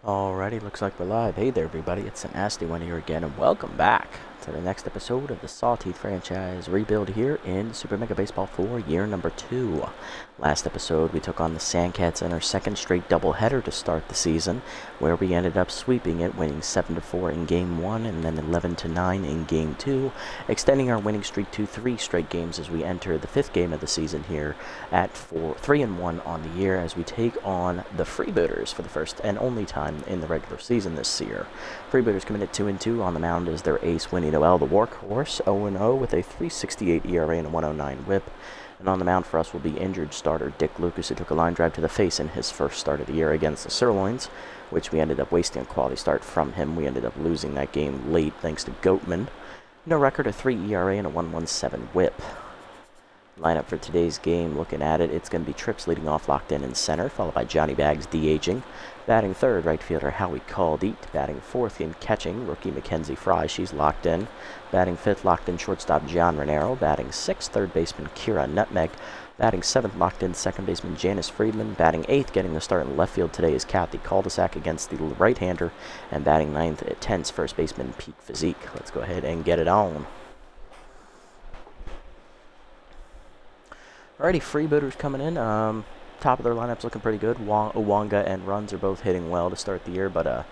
Alrighty, looks like we're live. Hey there, everybody. It's a nasty one here again, and welcome back to the next episode of the Sawteeth franchise rebuild here in Super Mega Baseball 4, year number 2. Last episode, we took on the Sandcats in our second straight doubleheader to start the season, where we ended up sweeping it, winning 7-4 in Game 1 and then 11-9 in Game 2, extending our winning streak to 3 straight games as we enter the 5th game of the season here at 3-1 on the year as we take on the Freebooters for the first and only time in the regular season this year. Freebooters come in at 2-2 on the mound as their ace Winnie Noel, the workhorse, 0-0 with a 3.68 ERA and a 1.09 WHIP. And on the mound for us will be injured starter Dick Lucas, who took a line drive to the face in his first start of the year against the Sirloins, which we ended up wasting a quality start from him. We ended up losing that game late thanks to Goatman. No record, a 3 ERA and a 1.17 WHIP. Lineup for today's game, looking at it, it's going to be Trips leading off, locked in center, followed by Johnny Bags DHing. Batting third, right fielder Howie Caldeet. Batting fourth in catching, rookie Mackenzie Fry, she's locked in. Batting fifth, locked in shortstop John Renero. Batting sixth, third baseman Kira Nutmeg. Batting seventh, locked in second baseman Janice Friedman. Batting eighth, getting the start in left field today is Kathy Caldesac against the right-hander. And batting ninth at 10's first baseman Peak Physique. Let's go ahead and get it on. Alrighty, Freebooters coming in. Top of their lineup's looking pretty good. Owanga and Runs are both hitting well to start the year, but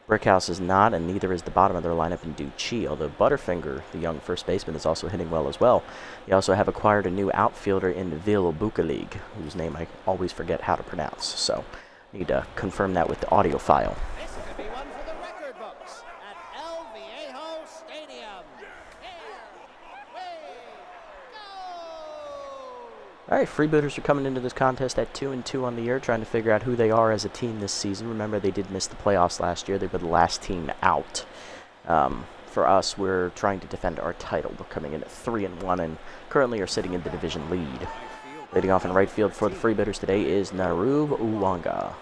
Brickhouse is not, and neither is the bottom of their lineup in Duchi, although Butterfinger, the young first baseman, is also hitting well as well. You also have acquired a new outfielder in Ville League, whose name I always forget how to pronounce, so need to confirm that with the audio file. This could be one for the record books at El Viejo Stadium. Here we go! Alright, Freebooters are coming into this contest at 2-2 on the year, trying to figure out who they are as a team this season. Remember, they did miss the playoffs last year. They were the last team out. For us, we're trying to defend our title. We're coming in at 3-1 and currently are sitting in the division lead. Leading off in right field for the Freebooters today is Narub Owanga,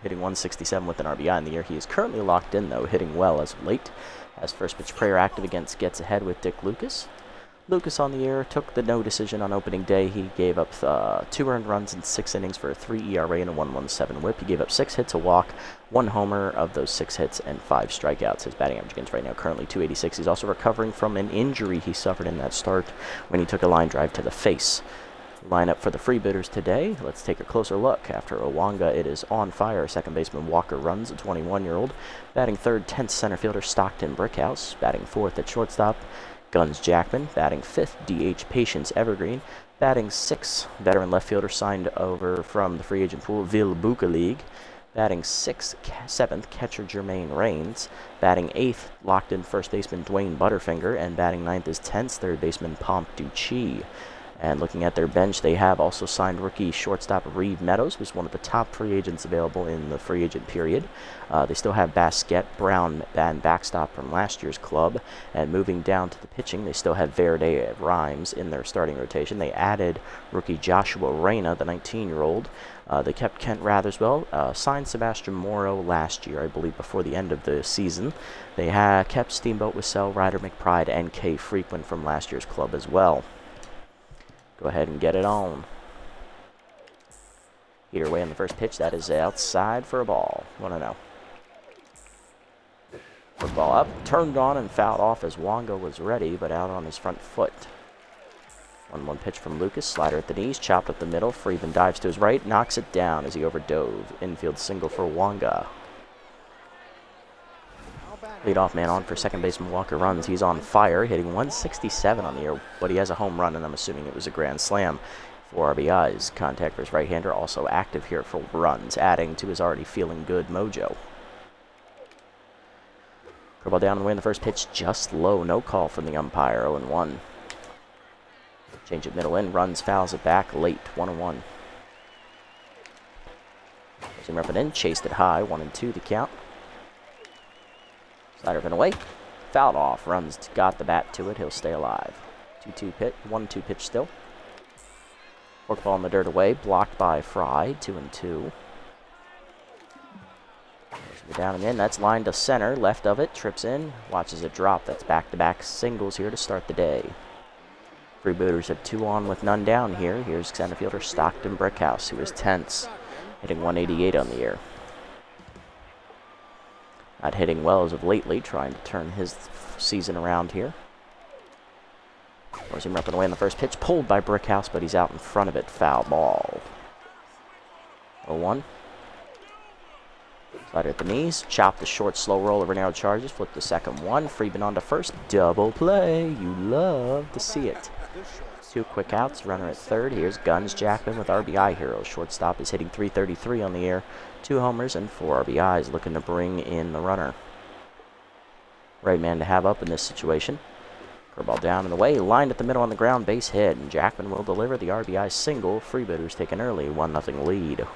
hitting 167 with an RBI in the year. He is currently locked in, though, hitting well as of late. As first pitch prayer active against Gets Ahead with Dick Lucas. Lucas on the year took the no decision on opening day. He gave up 2 earned runs in 6 innings for a 3 ERA and a 1.17 WHIP. He gave up 6 hits, a walk, 1 homer of those 6 hits, and 5 strikeouts. His batting average against right now currently 286. He's also recovering from an injury he suffered in that start when he took a line drive to the face. Lineup for the Freebooters today. Let's take a closer look. After Owanga, it is on fire. Second baseman Walker Runs, a 21-year-old. Batting third, 10th center fielder Stockton Brickhouse. Batting fourth at shortstop, Guns Jackman. Batting fifth, DH Patience Evergreen. Batting sixth, veteran left fielder signed over from the free agent pool, Ville League. Batting seventh, catcher Jermaine Rains. Batting eighth, locked in first baseman Dwayne Butterfinger. And batting ninth is 10th, third baseman Pomp Duchi. And looking at their bench, they have also signed rookie shortstop Reeve Meadows, who's one of the top free agents available in the free agent period. They still have Basquette, Brown, and backstop from last year's club. And moving down to the pitching, they still have Verde Rhymes in their starting rotation. They added rookie Joshua Reyna, the 19-year-old. They kept Kent Ratherswell, signed Sebastian Morrow last year, I believe, before the end of the season. They kept Steamboat Wissell, Ryder McBride, and Kay Frequent from last year's club as well. Go ahead and get it on. Heater away on the first pitch. That is outside for a ball. 1-0. Ball up, turned on and fouled off as Wonga was ready, but out on his front foot. 1-1 pitch from Lucas. Slider at the knees, chopped up the middle. Freeman dives to his right, knocks it down as he overdove. Infield single for Wonga. Leadoff man on for second baseman Walker Runs. He's on fire, hitting 167 on the year, but he has a home run, and I'm assuming it was a grand slam. 4 RBIs. Contact for his right-hander, also active here for Runs, adding to his already feeling good mojo. Curveball down and away in the first pitch, just low. No call from the umpire, 0-1. Change it middle in, Runs fouls it back late, 1-1. Zoomer up and in, chased it high, 1-2 the count. Slider been away, fouled off. Runs got the bat to it. He'll stay alive. 1-2 pitch still. Forkball in the dirt away, blocked by Fry. 2-2. Down and in. That's lined to center. Left of it, trips in, watches it drop. That's back-to-back singles here to start the day. Freebooters have 2 on with none down here. Here's center fielder Stockton Brickhouse, who is 10th, hitting 188 on the year. Not hitting well as of lately, trying to turn his season around here. Forcing him up and away on the first pitch, pulled by Brickhouse, but he's out in front of it. Foul ball. 0-1. Slider at the knees, chop the short, slow roll over narrow charges, flip the second one, Freeman on to first, double play. You love to see it. 2 quick outs, runner at third. Here's Guns Jackman with RBI heroes. Shortstop is hitting .333 on the year. 2 homers and 4 RBIs, looking to bring in the runner. Right man to have up in this situation. Curveball down and away, lined at the middle on the ground, base hit, and Jackman will deliver the RBI single. Freebooters take an early 1-0 lead.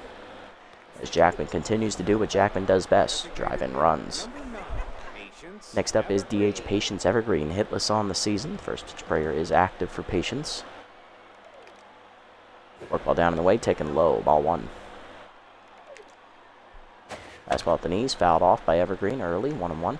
As Jackman continues to do what Jackman does best, drive in runs. Next up is DH Patience Evergreen, hitless on the season. First pitch prayer is active for Patience. Work ball down and away, taken low, ball 1. Fastball at the knees, fouled off by Evergreen early, 1-1.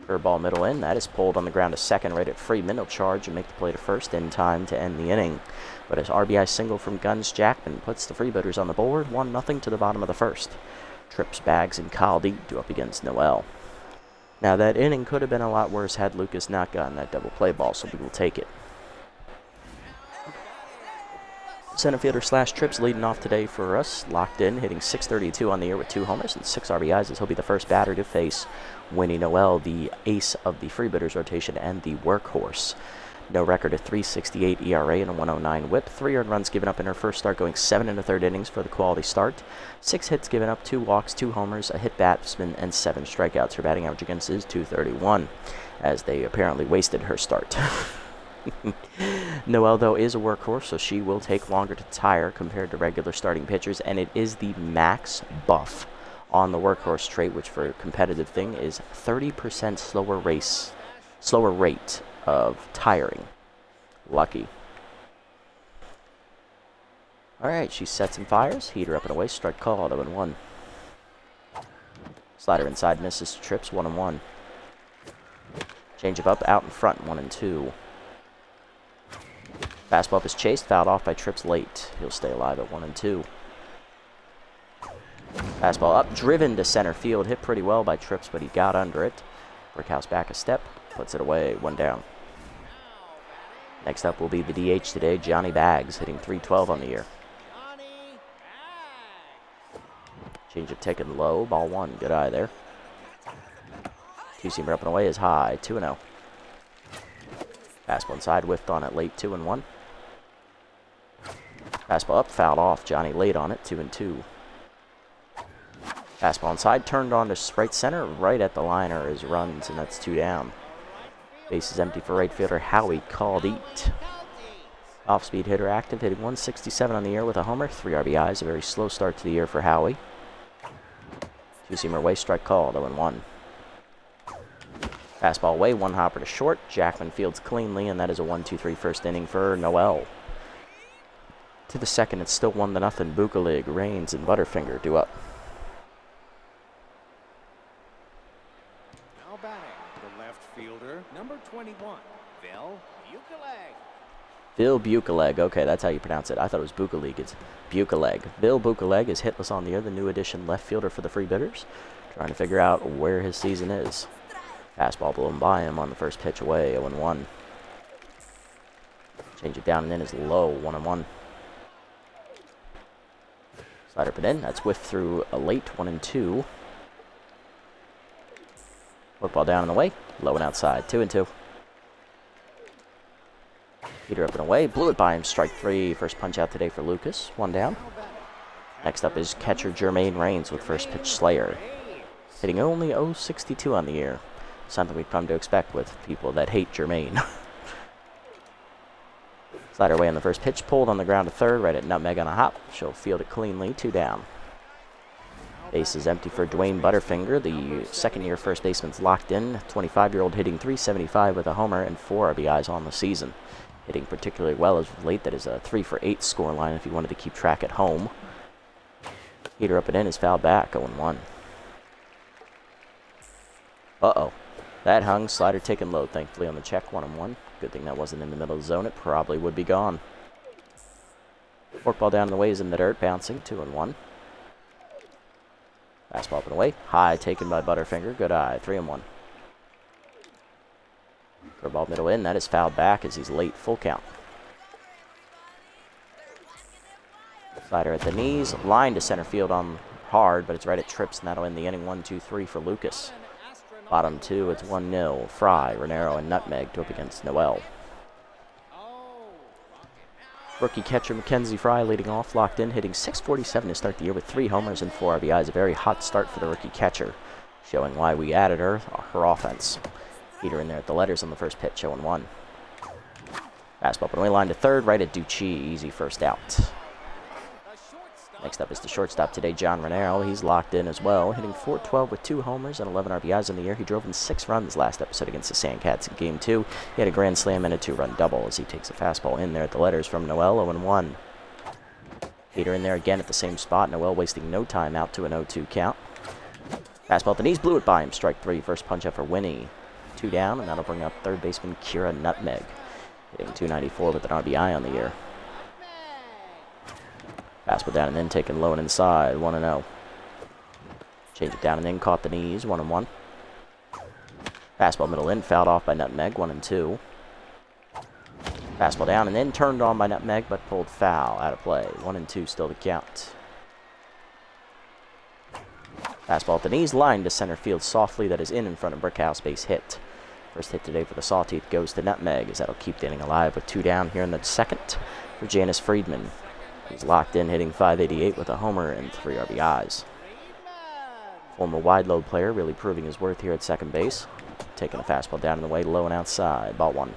Curveball middle in, that is pulled on the ground to second, right at Freeman. He'll charge and make the play to first in time to end the inning. But his RBI single from Guns Jackman puts the Freebooters on the board, 1-0 to the bottom of the first. Trips, Bags, and Kyle Deep do up against Noel. Now that inning could have been a lot worse had Lucas not gotten that double play ball, so we will take it. Center fielder / Trips leading off today for us, locked in, hitting .632 on the year with 2 homers and 6 RBIs, as he'll be the first batter to face Winnie Noel, the ace of the Freebooters rotation and the workhorse. No record of .368 ERA and a .109 WHIP. 3 earned runs given up in her first start, going 7 1/3 innings for the quality start. 6 hits given up, 2 walks, 2 homers, a hit batsman, and 7 strikeouts. Her batting average against is .231, as they apparently wasted her start. Noel, though, is a workhorse, so she will take longer to tire compared to regular starting pitchers, and it is the max buff on the workhorse trait, which for a competitive thing is 30% slower rate of tiring. Lucky. Alright, she sets and fires. Heater up and away. Strike called. 0-1. Slider inside misses. Trips. 1-1. Changeup up out in front. 1-2. Fastball up is chased. Fouled off by Trips late. He'll stay alive at 1-2. Fastball up, driven to center field. Hit pretty well by Trips, but he got under it. Brickhouse back a step. Puts it away. 1 down. Next up will be the DH today, Johnny Bags, hitting .312 on the year. Changeup taken low. Ball 1. Good eye there. 2-seamer up and away is high. 2-0. Fastball inside, whiffed on it late. 2-1. Fastball up, fouled off. Johnny late on it. 2-2. Fastball inside, turned on to right center. Right at the liner is runs, and that's 2 down. Base is empty for right fielder Howie Caldeet. Off-speed hitter active, hitting .167 on the year with a homer, 3 RBIs. A very slow start to the year for Howie. 2-seamer away, strike called. 0-1. Fastball away, 1 hopper to short. Jackman fields cleanly, and that is a 1-2-3 first inning for Noel. To the second, it's still 1-0. Bukalig, Rains, and Butterfinger due up. Now batting, the left fielder, number 21, Phil Bukalig. Phil Bukalig. Okay, that's how you pronounce it. I thought it was Bukalig. It's Bukalig. Phil Bukalig is hitless on the year, the new addition left fielder for the Freebooters. Trying to figure out where his season is. Fastball blown by him on the first pitch away, 0-1. Change it down and in is low, 1-1. Slider put in, that's whiffed through a late 1-2. Football down and away, low and outside, 2-2. Heater up and away, blew it by him, strike 3. First punch out today for Lucas, 1 down. Next up is catcher Jermaine Rains with first pitch Slayer. Hitting only .062 on the year. Something we've come to expect with people that hate Jermaine. Slider away on the first pitch, pulled on the ground to third, right at nutmeg on a hop. She'll field it cleanly, 2 down. Base is empty for Dwayne Butterfinger. The second-year first baseman's locked in. 25-year-old hitting .375 with a homer and 4 RBIs on the season. Hitting particularly well as of late. That is a 3-for-8 scoreline if you wanted to keep track at home. Heater up and in is fouled back, 0-1. Uh-oh. That hung. Slider taken low, thankfully, on the check, 1-1. Good thing that wasn't in the middle of the zone. It probably would be gone. Forkball down the way is in the dirt, bouncing, 2-1. Fastball up and away. High taken by Butterfinger. Good eye. 3-1. Curveball middle in. That is fouled back as he's late. Full count. Slider at the knees. Line to center field on hard, but it's right at trips, and that'll end the inning. 1-2-3 for Lucas. Bottom two, it's 1-0. Fry, Renero, and Nutmeg to up against Noel. Rookie catcher Mackenzie Fry leading off, locked in, hitting .647 to start the year with 3 homers and 4 RBIs. A very hot start for the rookie catcher, showing why we added her offense. Heater in there at the letters on the first pitch, 0-1. Fastball up and away, line to third, right at Ducci, easy first out. Next up is the shortstop today, John Renero. He's locked in as well, hitting .412 with 2 homers and 11 RBIs in the year. He drove in 6 runs last episode against the Sandcats in Game 2. He had a grand slam and a 2-run double as he takes a fastball in there at the letters from Noel, 0-1. Heater in there again at the same spot. Noel wasting no time out to an 0-2 count. Fastball at the knees, blew it by him. Strike 3, first punch up for Winnie. 2 down, and that'll bring up third baseman Kira Nutmeg, hitting .294 with an RBI on the year. Fastball down and in, taken low and inside, 1-0. Change it down and in, caught the knees, 1-1. Fastball middle in, fouled off by Nutmeg, 1-2. Fastball down and in, turned on by Nutmeg, but pulled foul, out of play, 1-2 still to count. Fastball at the knees, line to center field softly, that is in front of Brickhouse, base hit. First hit today for the Sawteeth goes to Nutmeg, as that'll keep the inning alive with 2 down here in the second for Janice Friedman. He's locked in, hitting .588 with a homer and 3 RBIs. Former wide load player, really proving his worth here at second base. Taking a fastball down in the way, low and outside, ball 1.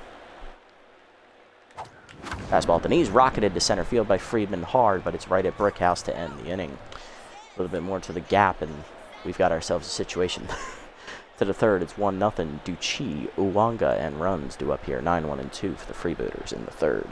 Fastball at the knees, rocketed to center field by Friedman hard, but it's right at Brickhouse to end the inning. A little bit more to the gap, and we've got ourselves a situation. To the third, it's 1-0. Ducci, Uwanga, and runs due up here, 9-1-2 for the Freebooters in the third.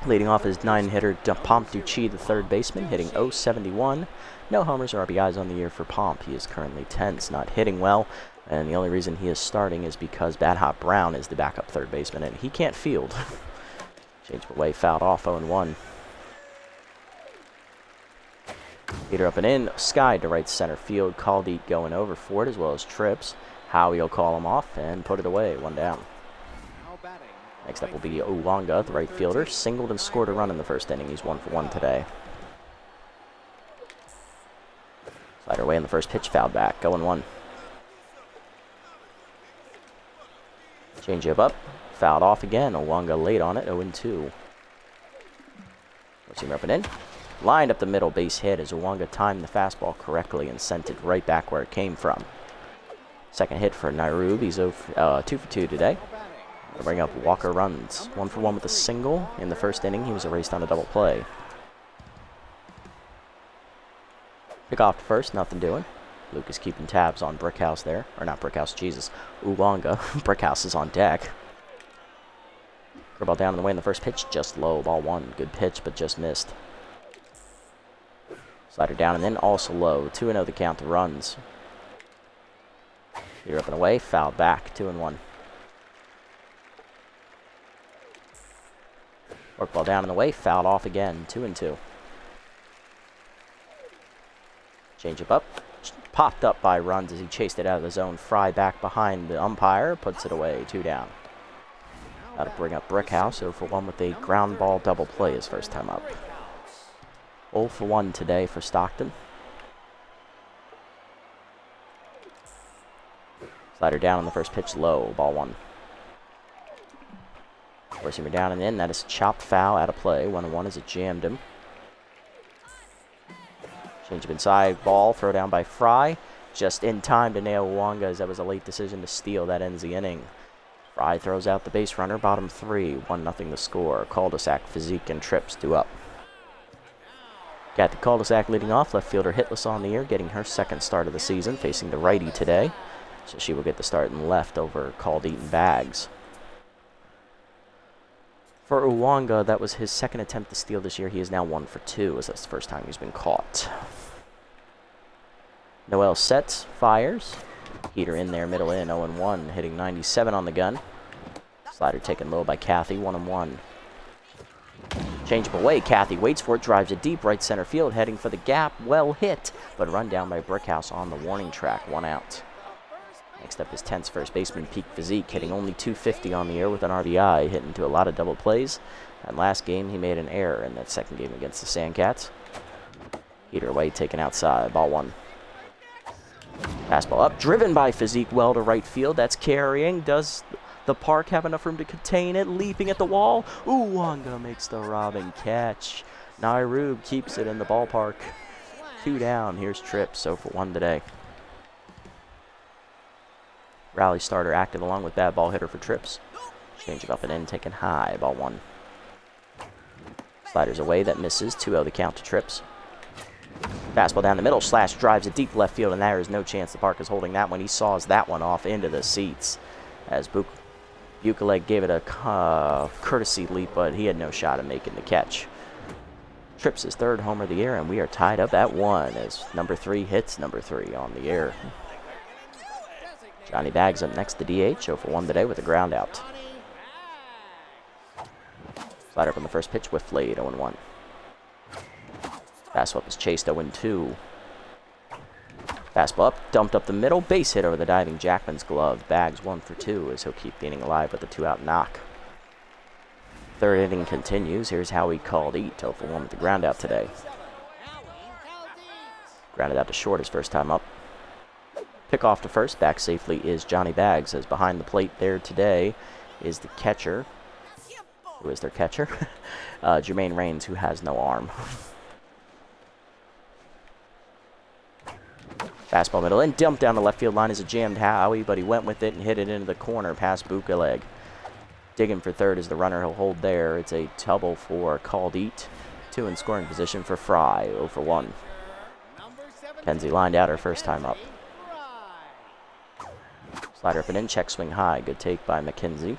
Leading off is 9-hitter Pomp Ducci, the third baseman, hitting .071. No homers or RBIs on the year for Pomp. He is currently tense, not hitting well, and the only reason he is starting is because Bad Hot Brown is the backup third baseman, and he can't field. Change away, fouled off, 0-1. Heater up and in, Sky to right center field. Caldeet going over for it, as well as Trips. Howie will call him off and put it away, 1 down. Next up will be Uwanga, the right fielder. Singled and scored a run in the first inning. He's 1 for 1 today. Slider away in the first pitch, fouled back, 0-1. Change up, fouled off again. Uwanga late on it, 0-2. Seamer up and in. Lined up the middle, base hit as Uwanga timed the fastball correctly and sent it right back where it came from. Second hit for Nairub. He's 2 for 2 today. We'll bring up Walker runs. 1 for 1 with a single. In the first inning, he was erased on a double play. Pick off to first, nothing doing. Luke is keeping tabs on Brickhouse there. Or not Brickhouse, Jesus. Uwanga. Brickhouse is on deck. Curveball down and away in the first pitch, just low, ball 1. Good pitch, but just missed. Slider down and then also low. 2-0 the count to runs. Here up and away, fouled back, 2-1. Work ball down and away, fouled off again, 2-2. Change up, popped up by runs as he chased it out of the zone. Fry back behind the umpire, puts it away, 2 down. That'll bring up Brickhouse, 0 for 1 with a ground ball double play his first time up. 0 for 1 today for Stockton. Slider down on the first pitch, low, ball 1. Forcing him down and in. That is chopped foul, out of play. 1-1 as it jammed him. Change up inside, ball, throw down by Fry. Just in time to nail Uwanga as that was a late decision to steal. That ends the inning. Fry throws out the base runner, bottom 3. 1-0 the score. Cul-de-sac, Physique, and Trips due up. Got the cul-de-sac leading off. Left fielder hitless on the year, getting her second start of the season, facing the righty today. So she will get the start in left over Caldeet and Bags. For Uwanga, that was his second attempt to steal this year. He is now 1 for 2, as that's the first time he's been caught. Noel sets, fires. Heater in there, middle in, 0-1, hitting 97 on the gun. Slider taken low by Kathy, 1-1. Change up away. Kathy waits for it, drives it deep, right center field, heading for the gap. Well hit, but run down by Brickhouse on the warning track. 1 out. Next up is Tense first baseman Peak Physique, hitting only .250 on the year with an RBI, hitting into a lot of double plays. And last game, he made an error in that second game against the Sandcats. Heater away, taken outside. Ball 1. Fastball up, driven by Physique well to right field. That's carrying. Does the park have enough room to contain it? Leaping at the wall. Uwanga makes the robbing catch. Nairub keeps it in the ballpark. 2 down. Here's Tripp, 0 for 1 today. Rally starter active along with bad ball hitter for Trips. Change it up and in, taken high. Ball 1. Sliders away, that misses. 2-0 the count to Trips. Fastball down the middle, slash drives it deep left field, and there is no chance the park is holding that one. He saws that one off into the seats as Bukaleg gave it a courtesy leap, but he had no shot at making the catch. Trips his 3rd homer of the year, and we are tied up at 1 as number 3 hits number 3 on the year. Johnny Bags up next to DH, 0 for 1 today with a ground out. Slider from the first pitch with Flade, 0-1. Fastball up is chased, 0-2. Fastball up, dumped up the middle, base hit over the diving Jackman's glove. Bags 1 for 2 as he'll keep the inning alive with a 2-out knock. 3rd inning continues. Here's Howie Caldite, 0 for 1 with the ground out today. Grounded out to short his first time up. Pick off to first, back safely is Johnny Bags, as behind the plate there today is the catcher. Who is their catcher? Jermaine Raines, who has no arm. Fastball middle in, dumped down the left field line is a jammed Howie, but he went with it and hit it into the corner past Bukaleg. Digging for 3rd is the runner he'll hold there. It's a double for Caldite. 2 in scoring position for Fry, 0 for 1. Kenzie lined out her first time up. Slider up and in, check swing high. Good take by McKenzie.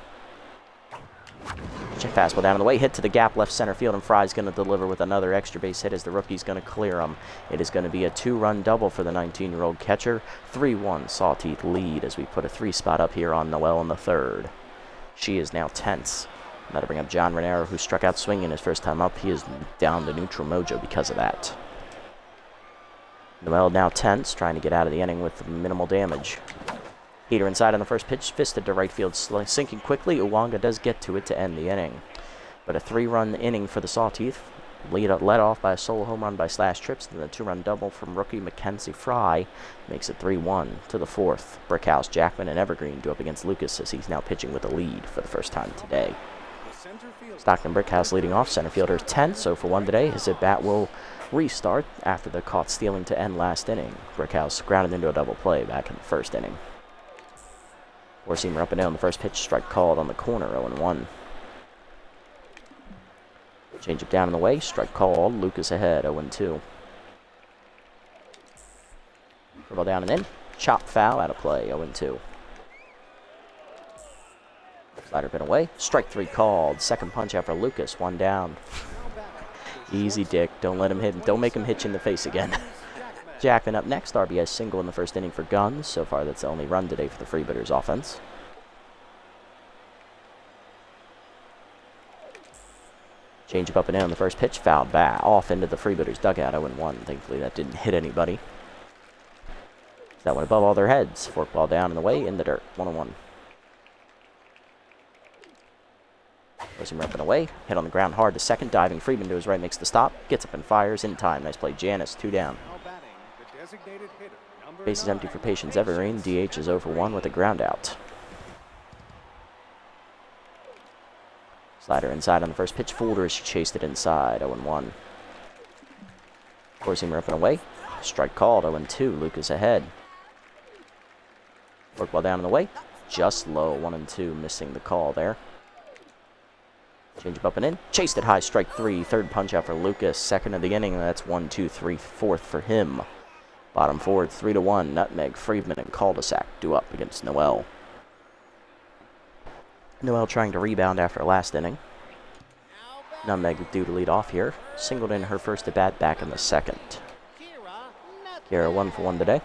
Fastball down on the way, hit to the gap left center field, and Fry's going to deliver with another extra base hit as the rookie's going to clear him. It is going to be a 2-run double for the 19-year-old catcher. 3-1 Sawteeth lead as we put a 3 spot up here on Noel in the 3rd. She is now tense. That'll bring up John Renero, who struck out swinging his first time up. He is down to neutral mojo because of that. Noel now tense, trying to get out of the inning with minimal damage. Heater inside on the first pitch, fisted to right field, sinking quickly. Uwanga does get to it to end the inning. But a 3-run inning for the Sawteeth, led off by a solo home run by Slash Trips, and a 2-run double from rookie Mackenzie Fry makes it 3-1 to the 4th. Brickhouse, Jackman, and Evergreen do up against Lucas as he's now pitching with a lead for the first time today. Stockton Brickhouse leading off, center fielder 10, 0 for 1 today. His at-bat will restart after the caught stealing to end last inning. Brickhouse grounded into a double play back in the 1st inning. Four-seamer up and down the first pitch, strike called on the corner, 0-1. Change up down in the way, strike called, Lucas ahead, 0-2. Dribble down and in, chop foul, out of play, 0-2. Slider pin away, strike 3 called, second punch out for Lucas, 1 down. Easy, Dick, don't let him hit, don't make him hit you in the face again. Jackman up next, RBI single in the 1st inning for Guns. So far, that's the only run today for the Freebooters offense. Change up and down the first pitch, fouled back off into the Freebooters dugout, 0-1. Thankfully, that didn't hit anybody. That went above all their heads. Forkball down in the way, in the dirt, 1-1. Goes him up and away, hit on the ground hard to second, diving Friedman to his right makes the stop, gets up and fires in time. Nice play, Janice, 2 down. Base is empty for Patience Evergreen. DH is 0 for 1 with a ground out. Slider inside on the first pitch. Folder as she chased it inside. 0-1. Four-seamer up and away. Strike called. 0-2. Lucas ahead. Forkball down in the way. Just low. 1-2. Missing the call there. Change up and in. Chased it high. Strike 3. Third punch out for Lucas. Second of the inning. That's 1, 2, 3, 4th for him. Bottom forward, 3-1. Nutmeg, Friedman, and Cul-de-sac due up against Noel. Noel trying to rebound after last inning. Nutmeg due to lead off here. Singled in her first at-bat back in the 2nd. Kira 1 for 1 today.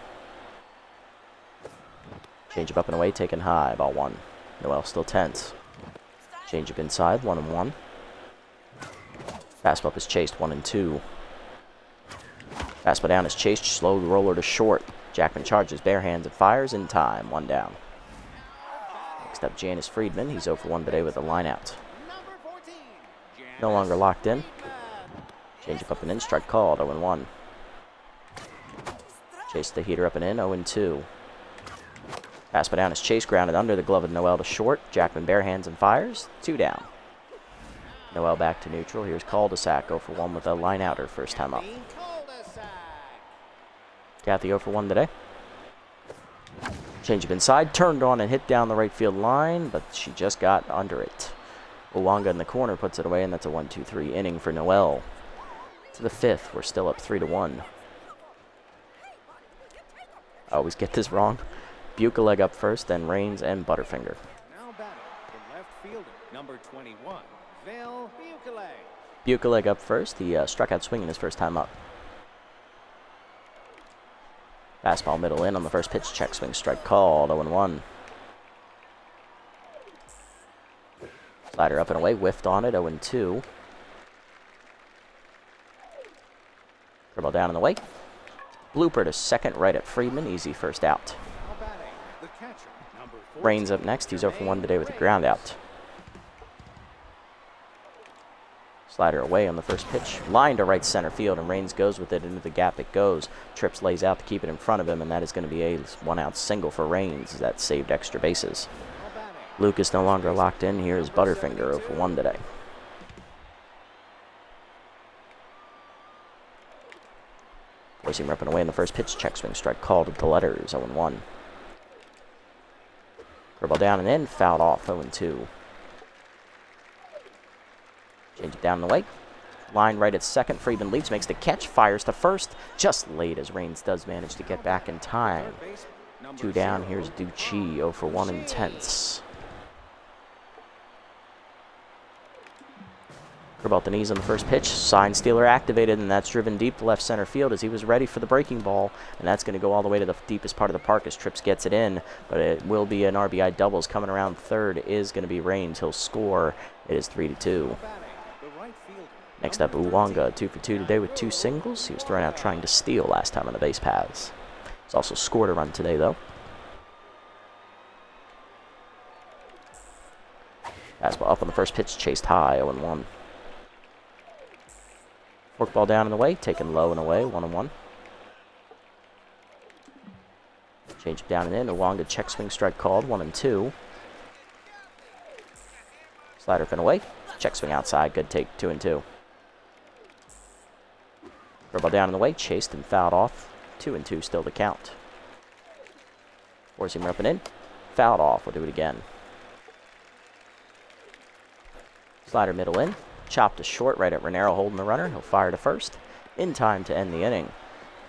Change up and away, taken high, ball 1. Noel still tense. Change up inside, 1-1. Fastball up is chased, 1-2. Fastball down is chased, slow roller to short. Jackman charges, bare hands, and fires in time, 1 down. Next up, Janice Friedman. He's 0 for 1 today with a line out. No longer locked in. Change up and in, strike called, 0-1. Chase the heater up and in, 0-2. Fastball down is chased, grounded under the glove of Noel to short. Jackman bare hands and fires, 2 down. Noel back to neutral. Here's cul-de-sac, 0 for 1 with a line outer first time up. Kathy 0 for 1 today. Change up inside, turned on and hit down the right field line, but she just got under it. Uwanga in the corner puts it away, and that's a 1-2-3 inning for Noel. To the 5th, we're still up 3-1. I always get this wrong. Bukeleg up first, then Rains and Butterfinger. Now batting, the left fielder, number 21, Val Bukeleg. Bukeleg up first. He struck out swinging his first time up. Fastball middle in on the first pitch. Check swing strike called. 0-1. Slider up and away. Whiffed on it. 0-2. Dribble down and away. Blooper to second right at Friedman. Easy first out. Now batting, the catcher, number 14, Rains up next. He's 0 for 1 today with a ground out. Slider away on the first pitch. Line to right center field, and Rains goes with it into the gap it goes. Trips lays out to keep it in front of him, and that is going to be a 1-out single for Rains. That saved extra bases. Lucas no longer locked in. Here's Butterfinger 0 for 1 today. Forcing him up and away in the first pitch. Check swing strike called at the letters. 0-1. Dribble down and in. Fouled off. 0-2. Change it down the way. Line right at second. Friedman leaps, makes the catch, fires to first. Just late as Rains does manage to get back in time. 2 down. Here's Ducci 0 for 1 in tenths. About the knees on the first pitch. Sign stealer activated, and that's driven deep to left center field as he was ready for the breaking ball. And that's going to go all the way to the deepest part of the park as Trips gets it in. But it will be an RBI doubles. Coming around third is going to be Rains. He'll score. It is 3-2. Next up, Uwanga, 2 for 2 today with 2 singles. He was thrown out trying to steal last time on the base paths. He's also scored a run today, though. Fastball up on the first pitch, chased high, 0-1. Forkball down and away, taken low and away, 1-1. Change it down and in. Uwanga check swing strike called, 1-2. Slider up and away. Check swing outside, good take, 2-2. Dribble down and away, chased and fouled off, 2-2 still to count. Forcing him up and in, fouled off, we'll do it again. Slider middle in, chopped to short right at Renero holding the runner. He'll fire to first, in time to end the inning.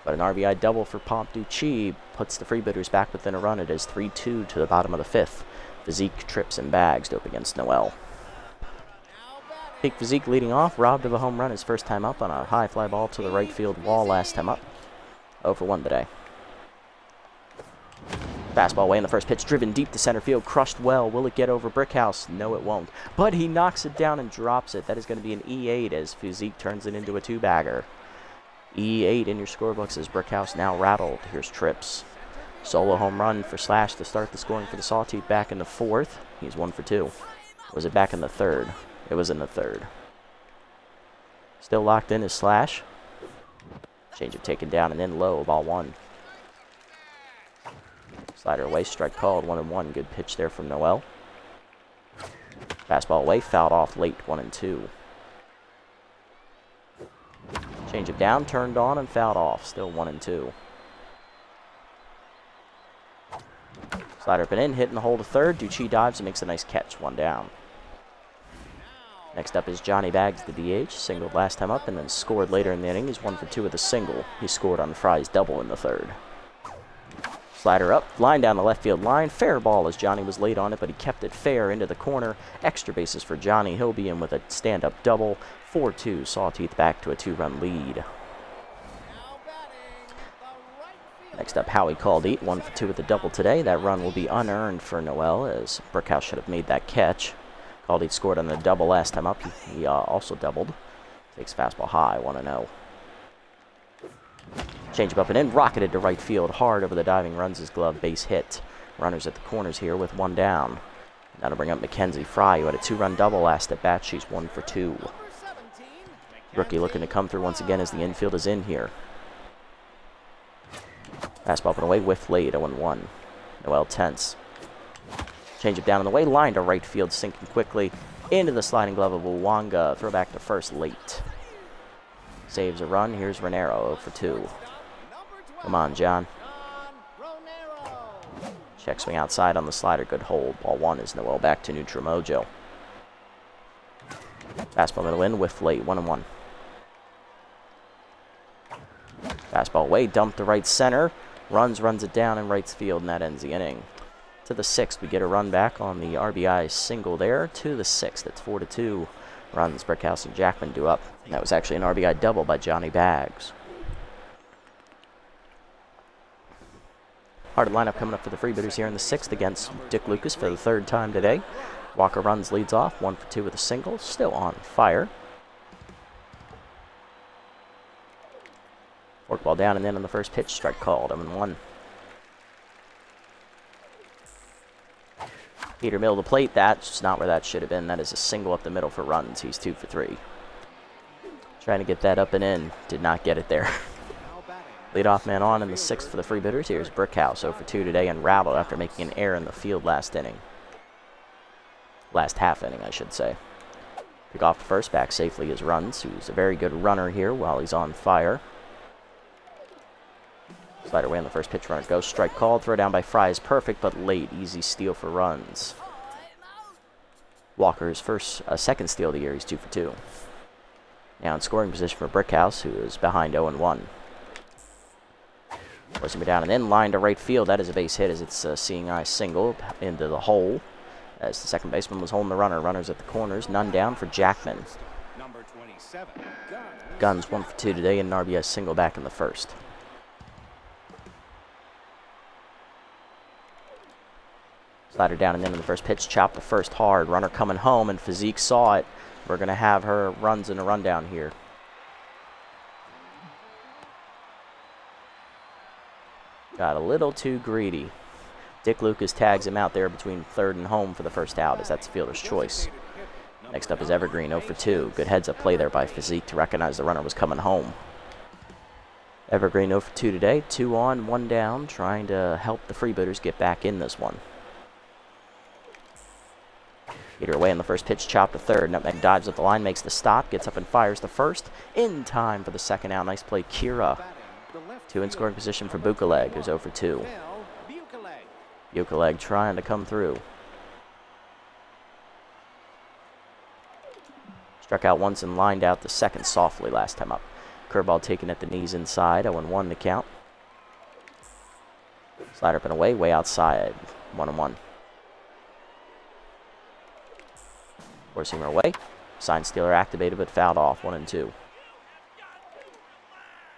But an RBI double for Pomp Ducci puts the Freebooters back within a run. It is 3-2 to the bottom of the 5th. Physique, Trips, and Bags to up against Noel. Peak Physique leading off, robbed of a home run his first time up on a high fly ball to the right field wall last time up. 0 for 1 today. Fastball away in the first pitch, driven deep to center field, crushed well. Will it get over Brickhouse? No, it won't. But he knocks it down and drops it. That is going to be an E8 as Physique turns it into a 2-bagger. E8 in your scorebooks as Brickhouse now rattled. Here's Trips. Solo home run for Slash to start the scoring for the Sawteeth back in the 4th. He's 1 for 2. Was it back in the 3rd? It was in the 3rd. Still locked in is Slash. Change of taken down and in low, ball 1. Slider away, strike called, 1-1. Good pitch there from Noel. Fastball away, fouled off late, 1-2. Change of down, turned on and fouled off, still 1-2. Slider up and in, hit in the hole to third. Ducci dives and makes a nice catch, 1 down. Next up is Johnny Bags, the DH. Singled last time up and then scored later in the inning. He's 1 for 2 with a single. He scored on Fry's double in the 3rd. Slider up, line down the left field line. Fair ball as Johnny was late on it, but he kept it fair into the corner. Extra bases for Johnny. He'll be in with a stand-up double. 4-2, Sawteeth back to a 2-run lead. Next up, Howie called 8, 1 for 2 with a double today. That run will be unearned for Noel as Brickhouse should have made that catch. Caldy scored on the double last time up. He also doubled. Takes fastball high, 1-0. Change up and in, rocketed to right field, hard over the diving, runs his glove, base hit. Runners at the corners here with one down. Now to bring up Mackenzie Fry, who had a 2-run double last at bat. She's 1 for 2. Rookie looking to come through once again as the infield is in here. Fastball up and away, whiff late, 0-1. Noel tense. Change up down and away, line to right field, sinking quickly into the sliding glove of Uwanga. Throw back to first late. Saves a run. Here's Renero, 0 for 2. Come on, John. Check swing outside on the slider. Good hold. Ball 1 is Noel back to neutral mojo. Fastball middle in, whiff late, 1-1. Fastball away, dumped to right center. Runs it down in right field, and that ends the inning. To the 6th, we get a run back on the RBI single there. To the 6th, it's 4-2. Runs Brickhouse and Jackman do up. And that was actually an RBI double by Johnny Baggs. Hard lineup coming up for the Freebooters here in the 6th against Dick Lucas for the 3rd time today. Walker runs, leads off, 1 for 2 with a single, still on fire. Forkball down and in on the first pitch, strike called, 0-1. Peter middle of the plate, that's not where that should have been. That is a single up the middle for runs. He's 2 for 3. Trying to get that up and in, did not get it there. Leadoff man on in the 6th for the Freebooters. Here's Brickhouse, 0 for 2 today, and rattled after making an error in the field last inning. Last half inning, I should say. Pick off the first, back safely is Runs, who's a very good runner here while he's on fire. Slider away on the first pitch, runner goes, strike called, throw down by Fry is perfect, but late, easy steal for Runs. Walker's second steal of the year, he's 2 for 2. Now in scoring position for Brickhouse, who is behind 0-1. Forcing me down and in, line to right field, that is a base hit as it's a seeing eye single into the hole. As the second baseman was holding the runner. Runners at the corners. None down for Jackman. Number 27, Guns 1 for 2 today and an RBI single back in the 1st. Slider down and in the first pitch. Chopped the first hard. Runner coming home and Physique saw it. We're going to have her runs in a rundown here. Got a little too greedy. Dick Lucas tags him out there between 3rd and home for the first out, as that's the fielder's choice. Next up is Evergreen, 0 for 2. Good heads-up play there by Physique to recognize the runner was coming home. Evergreen 0 for 2 today. 2 on, 1 down, trying to help the Freebooters get back in this one. Peter away on the first pitch, chopped to 3rd. Nutmeg dives at the line, makes the stop, gets up and fires the first. In time for the second out. Nice play, Kira. 2 in scoring position for Bukaleg, who's 0 for 2. Bukaleg trying to come through. Struck out once and lined out the second softly last time up. Curveball taken at the knees inside, 0-1 to count. Slider up and away, way outside, 1-1. Four-seamer away. Sign stealer activated but fouled off, 1-2.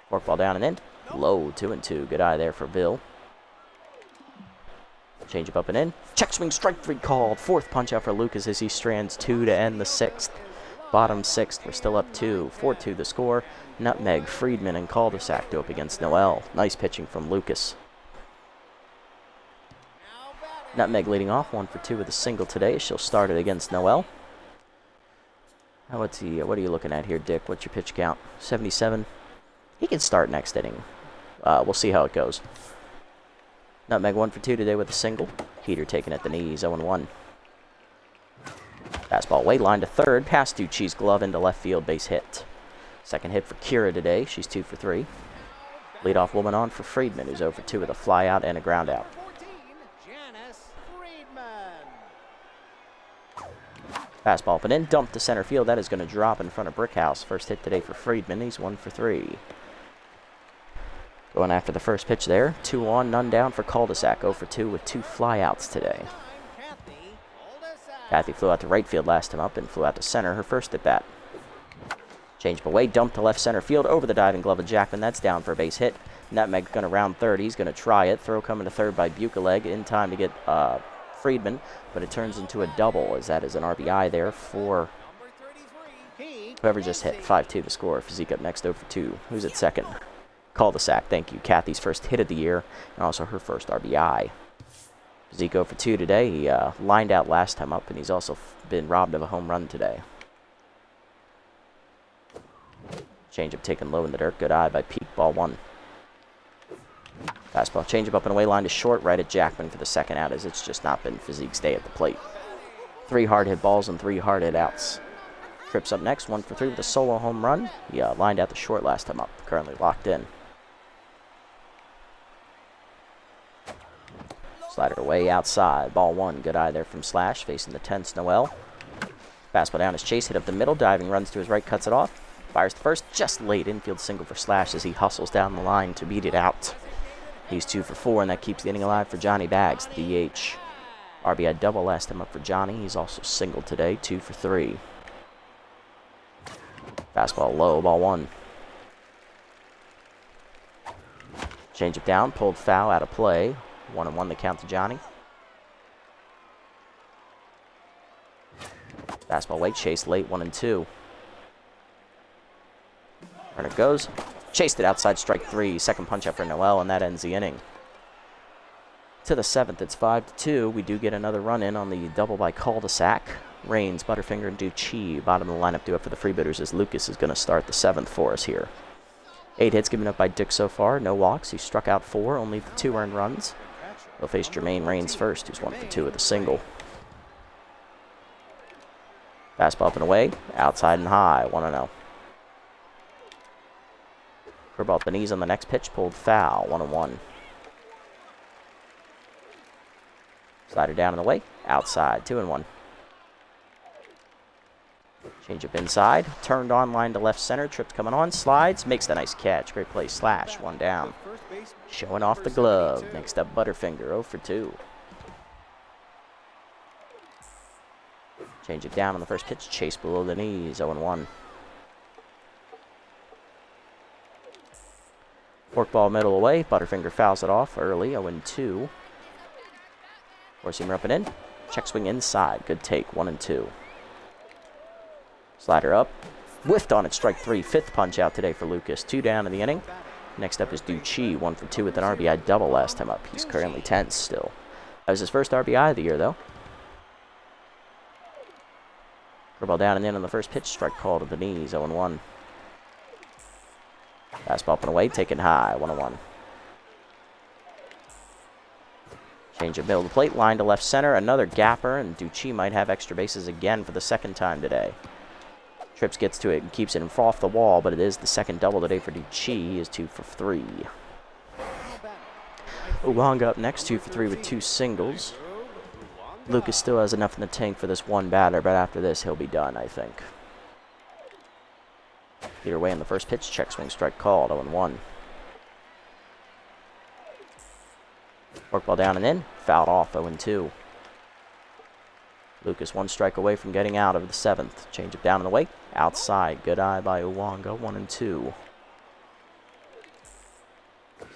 Forkball down and in. Low, 2-2. Good eye there for Bill. Change up and in. Check swing, strike 3 called. 4th punch out for Lucas as he strands 2 to end the 6th. Bottom 6th, we're still up 2. 4-2 the score. Nutmeg, Friedman, and Cul-de-sac go up against Noel. Nice pitching from Lucas. Nutmeg leading off, 1 for 2 with a single today. She'll start it against Noel. What are you looking at here, Dick? What's your pitch count? 77. He can start next inning. We'll see how it goes. Nutmeg 1 for 2 today with a single. Heater taken at the knees, 0-1. Fastball way line to 3rd. Past Ducci's glove into left field, base hit. Second hit for Kira today. She's 2 for 3. Leadoff woman on for Friedman, who's 0 for 2 with a fly out and a ground out. Fastball up and in, dumped to center field. That is going to drop in front of Brickhouse. First hit today for Friedman. He's 1 for 3. Going after the first pitch there. 2 on, none down for Cul-de-sac. 0 for 2 with 2 flyouts today. Kathy flew out to right field last time up and flew out to center her first at bat. Change away, dumped to left center field over the diving glove of Jackman. That's down for a base hit. Nutmeg going to round 3rd. He's going to try it. Throw coming to 3rd by Bukaleg in time to get Friedman, but it turns into a double as that is an RBI there for Whoever just hit 5-2 to score. Physique up next, 0 for 2. Who's at second? Cul-de-sac. Thank you. Kathy's first hit of the year, and also her first RBI. Physique 0 for 2 today. He lined out last time up, and he's also been robbed of a home run today. Changeup taken low in the dirt. Good eye by Peak. Ball 1. Fastball. Changeup up and away. Line to short. Right at Jackman for the second out, as it's just not been Physique's day at the plate. 3 hard hit balls and 3 hard hit outs. Trips up next. 1 for 3 with a solo home run. He lined out the short last time up. Currently locked in. Slider away outside. Ball 1. Good eye there from Slash. Facing the tense Noel. Fastball down as Chase hit up the middle. Diving runs to his right. Cuts it off. Fires the first. Just late infield single for Slash as he hustles down the line to beat it out. He's 2 for 4, and that keeps the inning alive for Johnny Bags, the DH. RBI double last time up for Johnny. He's also singled today. 2 for 3. Fastball low. Ball 1. Changeup down. Pulled foul. Out of play. 1-1 the count to Johnny. Fastball late. Chase late. 1-2. Runner goes. Chased it outside. Strike 3. Second punch out for Noel, and that ends the inning. To the 7th, it's 5-2. We do get another run in on the double by Cul-de-sac. Rains, Butterfinger, and Ducci. Bottom of the lineup due up for the Freebooters as Lucas is going to start the 7th for us here. 8 hits given up by Dick so far. No walks. He struck out 4. Only 2 earned runs. He'll face Jermaine Rains first, who's 1 for 2 with a single. Fastball up and away. Outside and high. 1-0. Curveball at the knees on the next pitch. Pulled foul. 1-1. Slider down and away. Outside. 2-1. Changeup inside. Turned on line to left center. Tripped coming on. Slides. Makes the nice catch. Great play. Slash. 1 down. Showing off the glove. Next up, Butterfinger. 0 for 2. Change it down on the first pitch. Chase below the knees. 0-1. Forkball middle away. Butterfinger fouls it off early. 0-2. Four-seamer up and in. Check swing inside. Good take. 1-2. Slider up. Whiffed on it. Strike 3. 5th punch out today for Lucas. 2 down in the inning. Next up is Ducci. 1 for 2 with an RBI double last time up. He's currently tense still. That was his first RBI of the year, though. Curveball down and in on the first pitch. Strike call to the knees. 0-1. Fastball up and away. Taken high. 1-1. Change of middle of the plate. Line to left center. Another gapper, and Ducci might have extra bases again for the 2nd time today. Trips gets to it and keeps it off the wall, but it is the 2nd double today for Ducci. He is 2 for 3. Uwanga up next. 2 for 3 with 2 singles. Lucas still has enough in the tank for this 1 batter, but after this, he'll be done, I think. Either way, in the first pitch, check swing strike called. 0-1. Forkball down and in. Fouled off. 0-2. Lucas 1 strike away from getting out of the 7th. Change it down and away. Outside. Good eye by Uwanga. 1-2.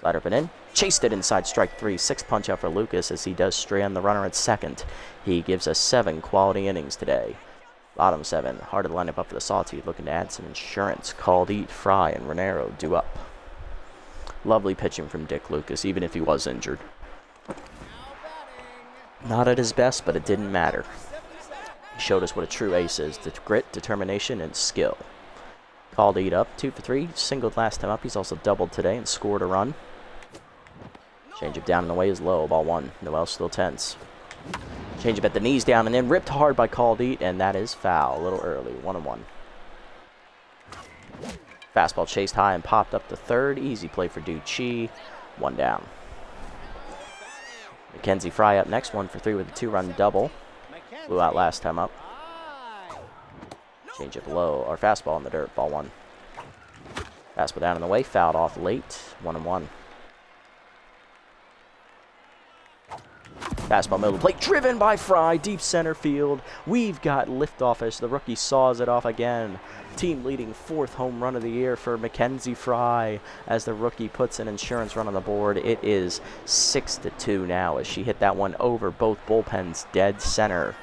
Slider up and in. Chased it inside. Strike 3. 6th punch out for Lucas as he does strand the runner at 2nd. He gives us 7 quality innings today. Bottom 7. Hard to line up for the Sawteeth, looking to add some insurance. Called Eat, Fry, and Renero due up. Lovely pitching from Dick Lucas, even if he was injured. Not at his best, but it didn't matter. He showed us what a true ace is. Grit, determination, and skill. Called Eat up. 2 for 3. Singled last time up. He's also doubled today and scored a run. Change it down and away is low. Ball 1. Noel still tense. Change it at the knees down and in. Ripped hard by Called Eat, and that is foul. A little early. 1-1. Fastball chased high and popped up to 3rd. Easy play for Ducci. 1 down. Mackenzie Fry up next. 1 for 3 with a 2-run double. Blew out last time up. Change it low. Or fastball in the dirt. Ball 1. Fastball down in the way. Fouled off late. 1-1. Fastball middle of the plate, driven by Fry, deep center field. We've got liftoff as the rookie saws it off again. Team leading 4th home run of the year for Mackenzie Fry as the rookie puts an insurance run on the board. It is 6-2 now as she hit that one over both bullpens, dead center.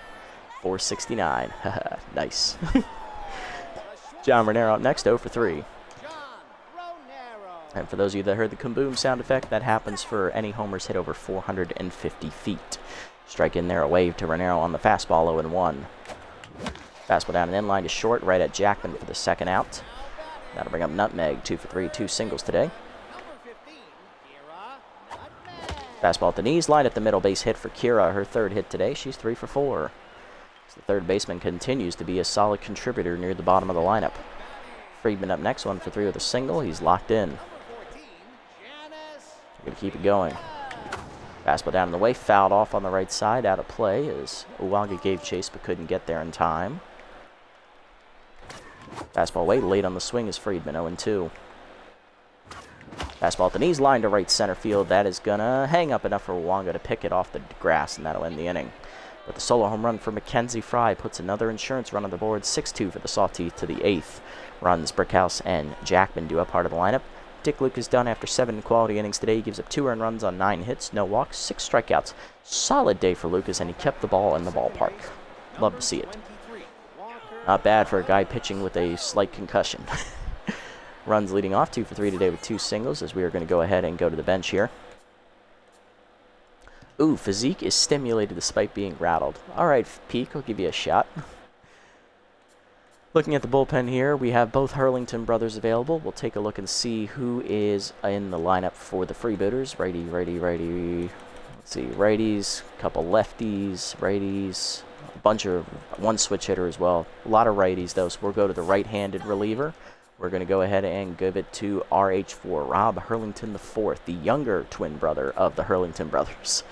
469. Nice. John Renero up next, 0 for 3. John Ronero. And for those of you that heard the kaboom sound effect, that happens for any homers hit over 450 feet. Strike in there, a wave to Renero on the fastball, 0-1. Fastball down and in, line to short, right at Jackman for the second out. That'll bring up Nutmeg, 2 for 3, 2 singles today. Number 15, Kira Nutmeg. Fastball at the knees, line at the middle base hit for Kira, her third hit today. She's 3 for 4. So the third baseman continues to be a solid contributor near the bottom of the lineup. Friedman up next, 1 for 3 with a single. He's locked in. Number 14, Janice. Going to keep it going. Fastball down in the way, fouled off on the right side, out of play as Uwaga gave chase but couldn't get there in time. Fastball away, late on the swing is Friedman, 0-2. Fastball at the knees, line to right center field. That is going to hang up enough for Uwaga to pick it off the grass, and that'll end the inning. But the solo home run for Mackenzie Fry puts another insurance run on the board, 6-2 for the Sawteeth to the 8th. Runs Brickhouse and Jackman do up part of the lineup. Dick Luke is done after 7 quality innings today. He gives up 2 earned runs on 9 hits, no walks, 6 strikeouts. Solid day for Lucas, and he kept the ball in the ballpark. Love to see it. Not bad for a guy pitching with a slight concussion. Runs leading off, 2 for 3 today with 2 singles, as we are going to go ahead and go to the bench here. Ooh, Physique is stimulated despite being rattled. All right, Peak, I'll give you a shot. Looking at the bullpen here, we have both Hurlington brothers available. We'll take a look and see who is in the lineup for the Freebooters. Righty, righty, righty. Let's see, righties, a couple lefties, righties, a bunch of one switch hitter as well. A lot of righties, though, so we'll go to the right-handed reliever. We're going to go ahead and give it to RH4, Rob Hurlington IV, the younger twin brother of the Hurlington brothers.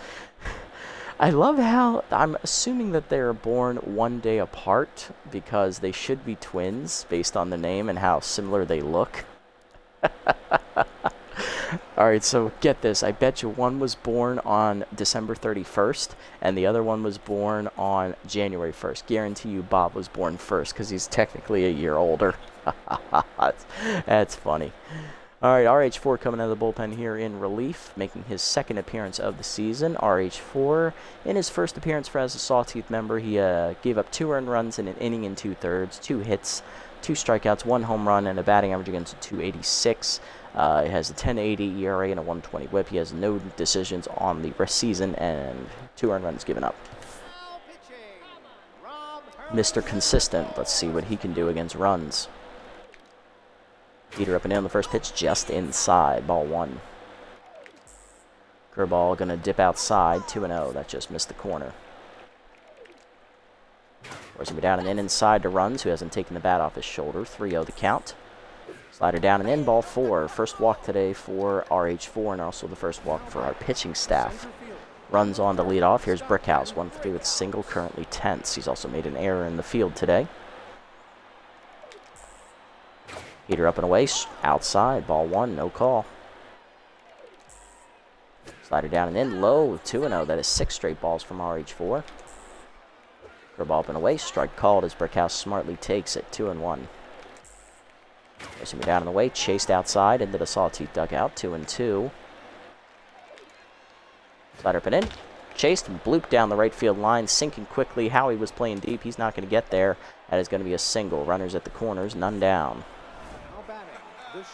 I love how, I'm assuming that they're born one day apart because they should be twins based on the name and how similar they look. Alright, so get this. I bet you one was born on December 31st and the other one was born on January 1st. Guarantee you Bob was born first because he's technically a year older. That's funny. Alright, RH4 coming out of the bullpen here in relief, making his second appearance of the season. RH4, in his first appearance as a Sawteeth member, he gave up 2 earned runs in an inning and 2/3, 2 hits, 2 strikeouts, 1 home run, and a batting average against a 286. He has a 10.80 ERA and a 120 whip. He has no decisions on the season and 2 earned runs given up. Now pitching, Rob Mr. Consistent. Let's see what he can do against runs. Heater up and in on the first pitch, just inside, ball 1. Curveball going to dip outside, 2-0. That just missed the corner. Forcing me down and in inside to Runs, who hasn't taken the bat off his shoulder. 3-0 the count. Slider down and in, ball 4. First walk today for RH4 and also the first walk for our pitching staff. Runs on to lead off. Here's Brickhouse, 1 for 3 with single, currently tense. He's also made an error in the field today. Heater up and away, outside, ball 1, no call. Slider down and in, low, 2-0. That is 6 straight balls from RH4. Curveball up and away, strike called as Brickhouse smartly takes it, 2-1. Pushing me down and away, chased outside into the Sawteeth dugout, 2-2. Slider up and in, chased and blooped down the right field line, sinking quickly. Howie was playing deep, he's not going to get there. That is going to be a single. Runners at the corners, none down.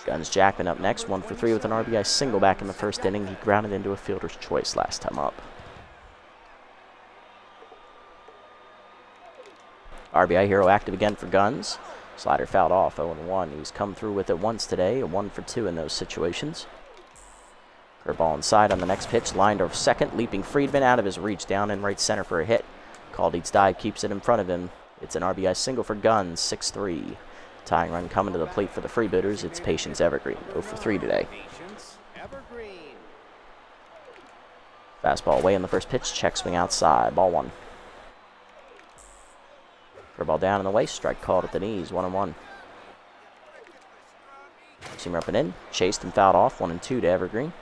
Guns Jackman up next, 1 for 3 with an RBI single back in the first inning. He grounded into a fielder's choice last time up. RBI hero active again for Guns. Slider fouled off, 0-1. He's come through with it once today, a 1 for 2 in those situations. Curveball inside on the next pitch, lined over second, leaping Friedman out of his reach, down in right center for a hit. Caldeet's dive keeps it in front of him. It's an RBI single for Guns, 6-3. Tying run coming to the plate for the Freebooters. It's Patience Evergreen, 0 for 3 today. Fastball away in the first pitch, check swing outside, ball 1. Curveball down and away, strike called at the knees, 1-1. Seamer up and in, chased and fouled off, 1-2 to Evergreen.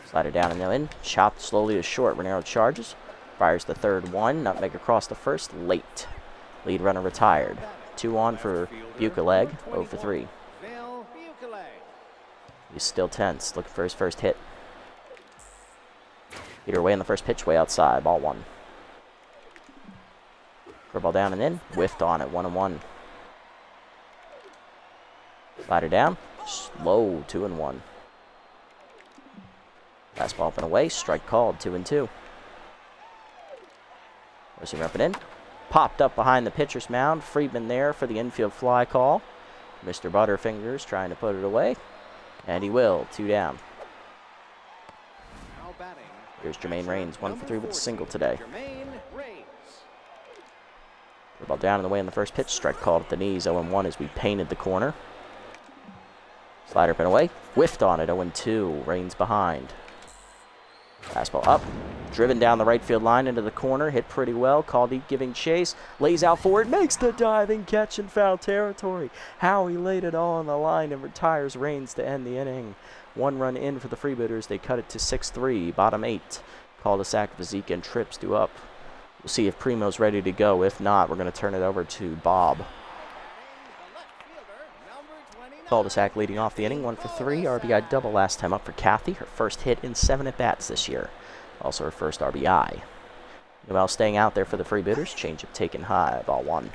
Slider down and in, chopped slowly to short, Renero charges. Fires the third 1, Nutmeg across the first, late. Lead runner retired. 2 on for Bucaleg, 0 for 3. He's still tense, looking for his first hit. Heater away in the first pitch, way outside, ball 1. Curveball down and in. Whiffed on it. 1-1. Slider down. Slow. 2-1. Fastball up and away. Strike called. 2-2. Receiver up and in. Popped up behind the pitcher's mound. Friedman there for the infield fly call. Mr. Butterfingers trying to put it away. And he will. 2 down. Here's Jermaine Raines. 1 for 3 with a single today. Ball down and away in the first pitch. Strike called at the knees. 0-1 as we painted the corner. Slider up and away. Whiffed on it. 0-2. Raines behind. Fastball up. Driven down the right field line into the corner. Hit pretty well. Caldeep giving chase. Lays out forward. Makes the diving catch in foul territory. Howie laid it all on the line and retires Raines to end the inning. 1 run in for the Freebooters. They cut it to 6-3. Bottom 8. Cul-de-sac, Zeke and Trips due up. We'll see if Primo's ready to go. If not, we're going to turn it over to Bob. Cul-de-sac leading off the inning. 1 for 3. RBI double last time up for Kathy. Her first hit in 7 at-bats this year. Also her first RBI. Noel staying out there for the Freebooters. Changeup taken high. Ball 1.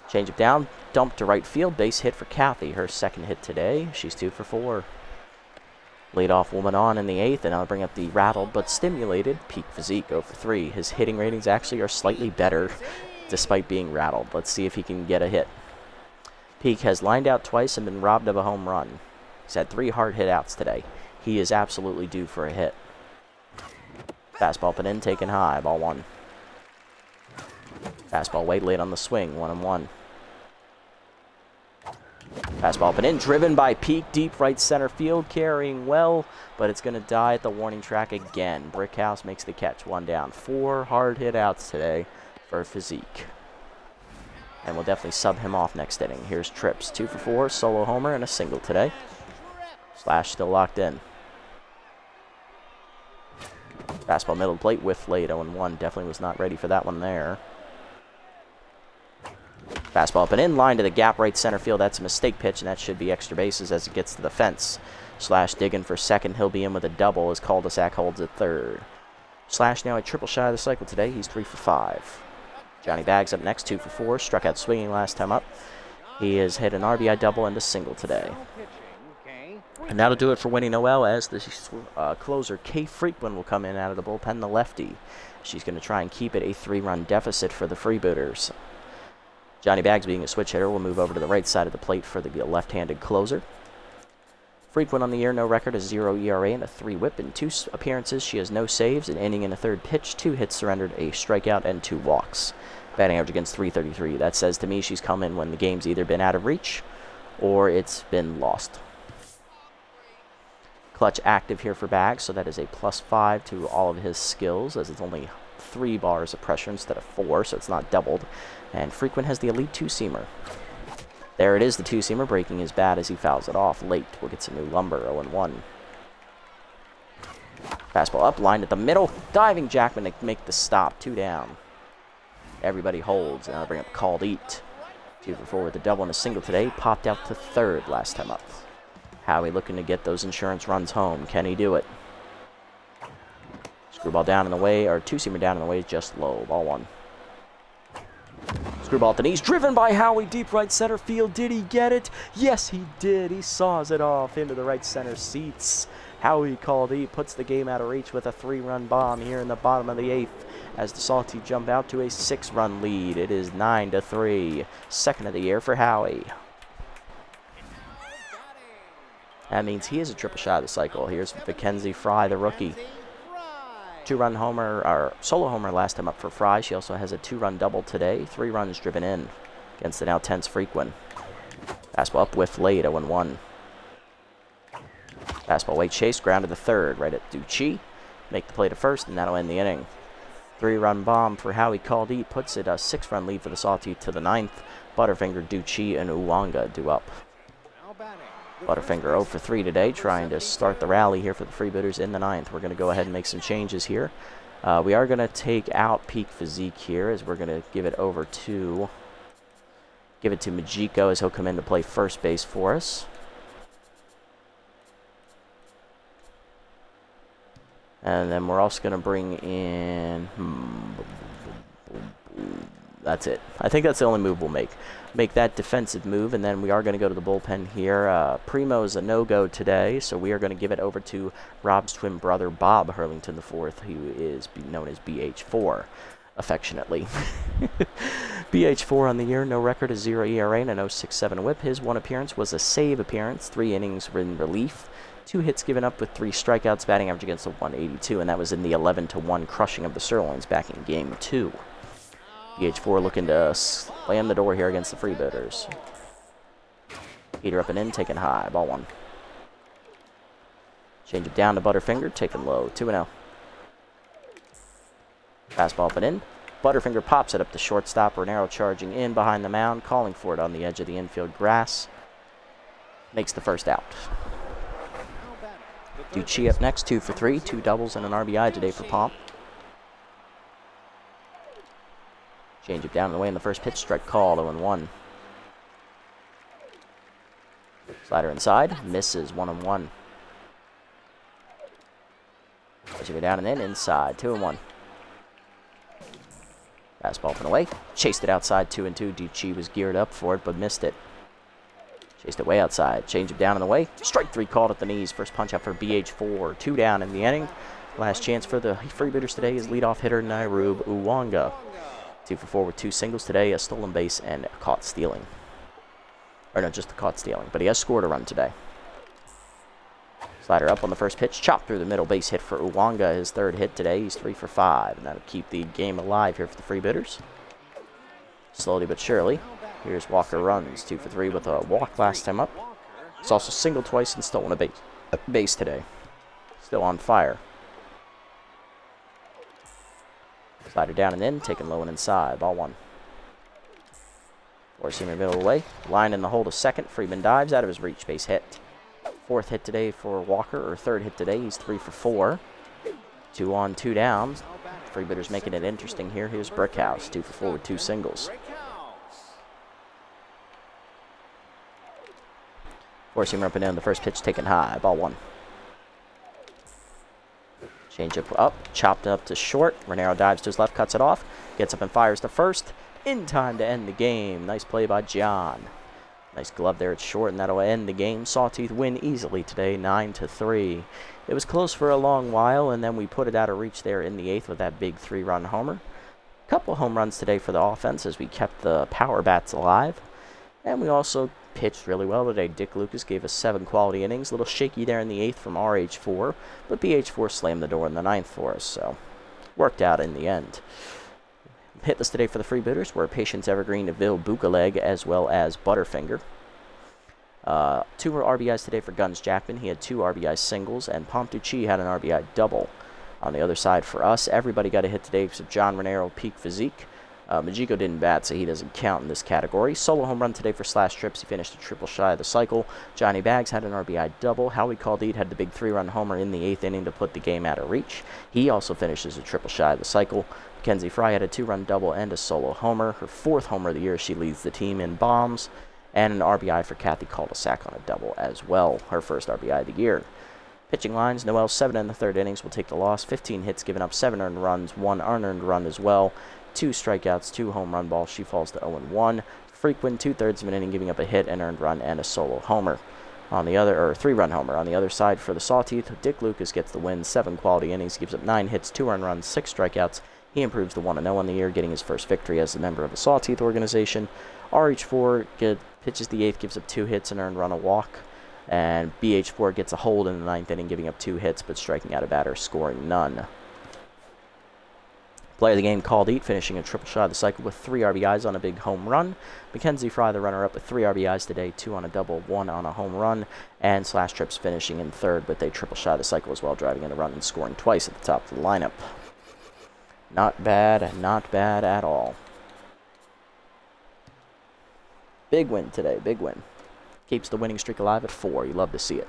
Changeup down. Dumped to right field. Base hit for Kathy. Her second hit today. She's 2 for 4. Leadoff woman on in the 8th, and I'll bring up the rattled but stimulated Peak Physique 0 for 3. His hitting ratings actually are slightly better despite being rattled. Let's see if he can get a hit. Peak has lined out twice and been robbed of a home run. He's had 3 hard hit outs today. He is absolutely due for a hit. Fastball up and in, taken high. Ball 1. Fastball way late on the swing. 1-1. Fastball up and in, driven by Peak, deep right center field, carrying well, but it's going to die at the warning track again. Brickhouse makes the catch. 1 down. 4 hard hit outs today for Physique. And we'll definitely sub him off next inning. Here's Trips. 2 for 4, solo homer, and a single today. Slash still locked in. Fastball middle plate, whiff late, 0-1. Definitely was not ready for that one there. Fastball up and in, line to the gap right center field. That's a mistake pitch, and that should be extra bases as it gets to the fence. Slash digging for second. He'll be in with a double as Cul-de-sac holds at third. Slash now a triple shy of the cycle today. He's 3 for 5. Johnny Bags up next, 2 for 4. Struck out swinging last time up. He has hit an RBI double and a single today. And that'll do it for Winnie Noel as the closer, Kay Frequin, will come in out of the bullpen, the lefty. She's going to try and keep it a 3-run deficit for the Freebooters. Johnny Bags, being a switch hitter, will move over to the right side of the plate for the left-handed closer. Frequin on the year, no record, a 0 ERA and a 3 whip. In 2 appearances, she has no saves, an inning and a third pitch, 2 hits surrendered, a strikeout, and 2 walks. Batting average against .333. That says to me she's come in when the game's either been out of reach or it's been lost. Clutch active here for Bags, so that is a +5 to all of his skills, as it's only 3 bars of pressure instead of 4, so it's not doubled. And Frequin has the elite 2-seamer. There it is, the 2-seamer, breaking his bat as he fouls it off late. We'll get some new lumber, 0-1. Fastball up, lined at the middle. Diving Jackman to make the stop, 2 down. Everybody holds, and I'll bring up Called Eat. 2 for 4 with a double and a single today. Popped out to third last time up. Howie looking to get those insurance runs home. Can he do it? Screwball down in the way, or 2-seamer down in the way, just low. Ball 1. Screwball at the knees, driven by Howie, deep right center field. Did he get it? Yes, he did. He saws it off into the right center seats. Howie Caldy puts the game out of reach with a 3-run bomb here in the bottom of the 8th as the Sawteeth jump out to a 6-run lead. It is 9-3. Second of the year for Howie. That means he is a triple shot of the cycle. Here's Mackenzie Fry, the rookie. 2-run homer, or solo homer last time up for Fry. She also has a 2-run double today. 3 runs driven in against the now tense Frequin. Fastball up with late, 0-1. Fastball way chase, grounded to third, right at Ducci. Make the play to first, and that'll end the inning. 3-run bomb for Howie Caldy puts it a 6-run lead for the Sawteeth to the 9th. Butterfinger, Ducci, and Uwanga due up. Butterfinger 0 for 3 today, trying to start the rally here for the Freebooters in the 9th. We're going to go ahead and make some changes here. We are going to take out Peak Physique here, as we're going to give it to Majiko, as he'll come in to play first base for us. And then we're also going to bring in That's it. I think that's the only move we'll make. Make that defensive move, and then we are going to go to the bullpen here. Primo is a no-go today, so we are going to give it over to Rob's twin brother, Bob Hurlington IV, who is known as BH4, affectionately. BH4 on the year, no record, a 0 ERA, and an 0.67 whip. His one appearance was a save appearance, 3 innings in relief, 2 hits given up with 3 strikeouts, batting average against a 182, and that was in the 11-1 crushing of the Sirloins back in Game 2. BH4 looking to slam the door here against the Freebooters. Heater up and in, taken high, ball 1. Change it down to Butterfinger, taken low, 2-0. Fastball up and in. Butterfinger pops it up to shortstop. Renaro charging in behind the mound, calling for it on the edge of the infield grass. Makes the first out. Ducci up next, 2 for 3, 2 doubles and an RBI today for Pomp. Change it down and away in the first pitch, strike called, 0-1. Slider inside, misses, 1-1. Pushing it down and in, inside, 2-1. Fastball up and away, chased it outside, 2-2. Ducci was geared up for it, but missed it. Chased it way outside, change it down and away. Strike 3 called at the knees, first punch out for BH4, 2 down in the inning. Last chance for the Freebooters today is leadoff hitter Nairub Uwanga. 2 for 4 with 2 singles today, a stolen base and caught stealing. Or no, just the caught stealing, but he has scored a run today. Slider up on the first pitch, chopped through the middle, base hit for Uwanga, his 3rd hit today. He's 3 for 5, and that'll keep the game alive here for the Freebooters. Slowly but surely, here's Walker runs, 2 for 3 with a walk last time up. He's also singled twice and stolen a base today. Still on fire. Slider down and in, taken low and inside, ball 1. Four-seamer middle away, line in the hole to second. Freeman dives out of his reach, base hit. 4th hit today for Walker, or 3rd hit today. He's 3 for 4. 2 on, 2 down. Freebooters making it interesting here. Here's Brickhouse, 2 for 4 with 2 singles. Four-seamer up and down the first pitch, taken high, ball 1. Change up, chopped up to short. Renaro dives to his left, cuts it off. Gets up and fires to first. In time to end the game. Nice play by John. Nice glove there at short, and that'll end the game. Sawteeth win easily today, 9-3. It was close for a long while, and then we put it out of reach there in the 8th with that big 3-run homer. Couple home runs today for the offense as we kept the power bats alive. And we also pitched really well today. Dick Lucas gave us 7 quality innings. A little shaky there in the 8th from RH4, but BH4 slammed the door in the 9th for us, so worked out in the end. Hitless today for the Freebooters were Patience Evergreen, Vil Bukaleg, as well as Butterfinger. 2 were RBIs today for Guns Jackman. He had 2 RBI singles, and Ducci had an RBI double. On the other side for us, everybody got a hit today except John Renaro, peak physique. Majiko didn't bat, so he doesn't count in this category. Solo home run today for Slash Trips. He finished a triple shy of the cycle. Johnny Bags had an RBI double. Howie Caldeed had the big 3-run homer in the 8th inning to put the game out of reach. He also finishes a triple shy of the cycle. Mackenzie Fry had a 2-run double and a solo homer. Her 4th homer of the year. She leads the team in bombs. And an RBI for Kathy Cul-de-sac on a double as well. Her first RBI of the year. Pitching lines, Noel 7 in the 3rd innings will take the loss. 15 hits given up, 7 earned runs, 1 unearned run as well. 2 strikeouts, 2 home run balls. She falls to 0-1. Frequent 2/3 of an inning, giving up a hit, an earned run, and a solo homer. On the other, or 3-run homer. On the other side for the Sawteeth, Dick Lucas gets the win. 7 quality innings, gives up 9 hits, 2 earned runs, 6 strikeouts. He improves to 1-0 on the year, getting his first victory as a member of the Sawteeth organization. RH4 pitches the 8th, gives up 2 hits, an earned run, a walk. And BH4 gets a hold in the 9th inning, giving up 2 hits, but striking out a batter, scoring none. Player of the game, Caldeed, finishing a triple shot of the cycle with 3 RBIs on a big home run. Mackenzie Fry, the runner-up, with 3 RBIs today, 2 on a double, 1 on a home run. And Slash Trips finishing in 3rd with a triple shot of the cycle as well, driving in a run and scoring twice at the top of the lineup. Not bad at all. Big win today, big win. Keeps the winning streak alive at 4. You love to see it.